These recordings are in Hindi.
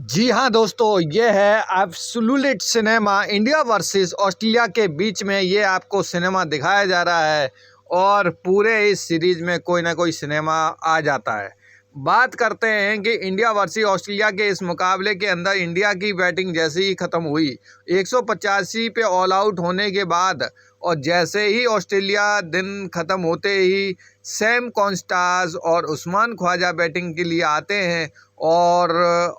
जी हाँ दोस्तों, ये है absolute cinema India versus Australia के बीच में। ये आपको सिनेमा दिखाया जा रहा है और पूरे इस सीरीज में कोई ना कोई सिनेमा आ जाता है। बात करते हैं कि इंडिया वर्सेस ऑस्ट्रेलिया के इस मुकाबले के अंदर इंडिया की बैटिंग जैसे ही ख़त्म हुई 185 पे ऑल आउट होने के बाद, और जैसे ही ऑस्ट्रेलिया दिन ख़त्म होते ही सैम कॉन्स्टास और उस्मान ख्वाजा बैटिंग के लिए आते हैं और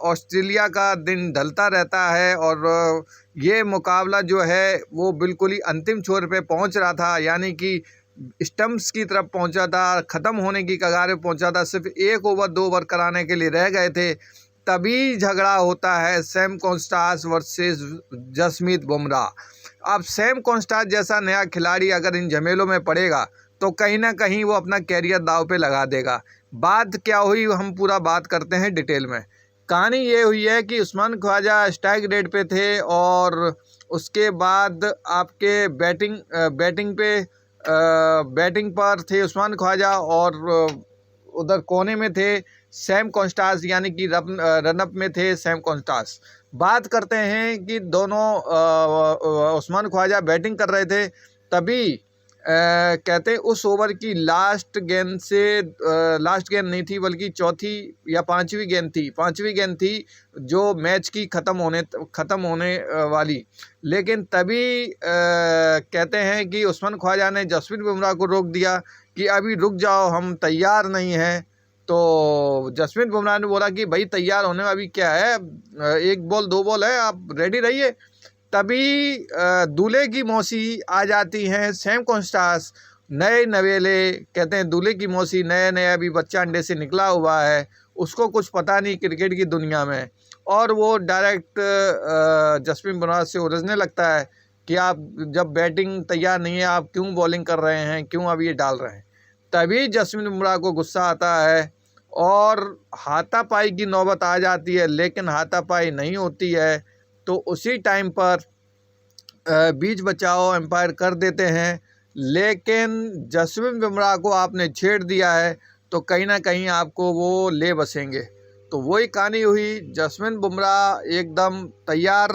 ऑस्ट्रेलिया का दिन ढलता रहता है और ये मुकाबला जो है वो बिल्कुल ही अंतिम छोर पे पहुंच रहा था, यानी कि स्टंप्स की तरफ पहुंचा था, ख़त्म होने की कगार पे पहुंचा था। सिर्फ 1 ओवर 2 ओवर कराने के लिए रह गए थे, तभी झगड़ा होता है Sam Konstas versus Jasprit Bumrah. अब सैम कॉन्स्टास जैसा नया खिलाड़ी अगर इन झमेलों में पड़ेगा तो कहीं ना कहीं वो अपना कैरियर दांव पे लगा देगा। बात क्या हुई हम पूरा बात करते हैं डिटेल में। कहानी ये हुई है कि उस्मान ख्वाजा स्ट्राइक रेट पे थे और उसके बाद आपके बैटिंग पर थे उस्मान ख्वाजा और उधर कोने में थे सैम कॉन्स्टास, यानी कि रनअप में थे सैम कॉन्स्टास। बात करते हैं कि दोनों उस्मान ख्वाजा बैटिंग कर रहे थे, तभी कहते हैं उस ओवर की लास्ट गेंद नहीं थी बल्कि चौथी या पांचवी गेंद थी जो मैच की ख़त्म होने वाली। लेकिन तभी कहते हैं कि उस्मान ख्वाजा ने जसप्रीत बुमराह को रोक दिया कि अभी रुक जाओ, हम तैयार नहीं हैं। तो जसप्रीत बुमराह ने बोला कि भाई तैयार होने में अभी क्या है, 1 बॉल 2 बॉल है, आप रेडी रहिए। तभी दूल्हे की मौसी आ जाती हैं सैम कॉन्स्टास, नए नवेले। कहते हैं दूल्हे की मौसी नया अभी बच्चा अंडे से निकला हुआ है, उसको कुछ पता नहीं क्रिकेट की दुनिया में, और वो डायरेक्ट जसप्रीत बुमराह से उलझने लगता है कि आप जब बैटिंग तैयार नहीं है आप क्यों बॉलिंग कर रहे हैं, क्यों अब ये डाल रहे हैं। तभी जसप्रीत बुमराह को गुस्सा आता है और हाथापाई की नौबत आ जाती है, लेकिन हाथापाई नहीं होती है। तो उसी टाइम पर बीच बचाओ एम्पायर कर देते हैं, लेकिन जसप्रीत बुमराह को आपने छेड़ दिया है तो कहीं ना कहीं आपको वो ले बसेंगे। तो वही कहानी हुई, जसप्रीत बुमराह एकदम तैयार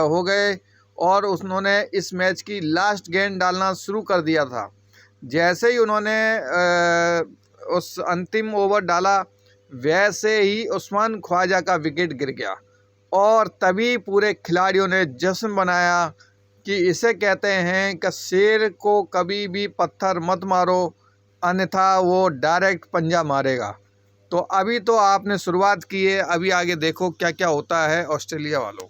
हो गए और उन्होंने इस मैच की लास्ट गेंद डालना शुरू कर दिया था। जैसे ही उन्होंने उस अंतिम ओवर डाला, वैसे ही उस्मान ख्वाजा का विकेट गिर गया और तभी पूरे खिलाड़ियों ने जश्न मनाया कि इसे कहते हैं कि शेर को कभी भी पत्थर मत मारो, अन्यथा वो डायरेक्ट पंजा मारेगा। तो अभी तो आपने शुरुआत की है, अभी आगे देखो क्या क्या होता है ऑस्ट्रेलिया वालों।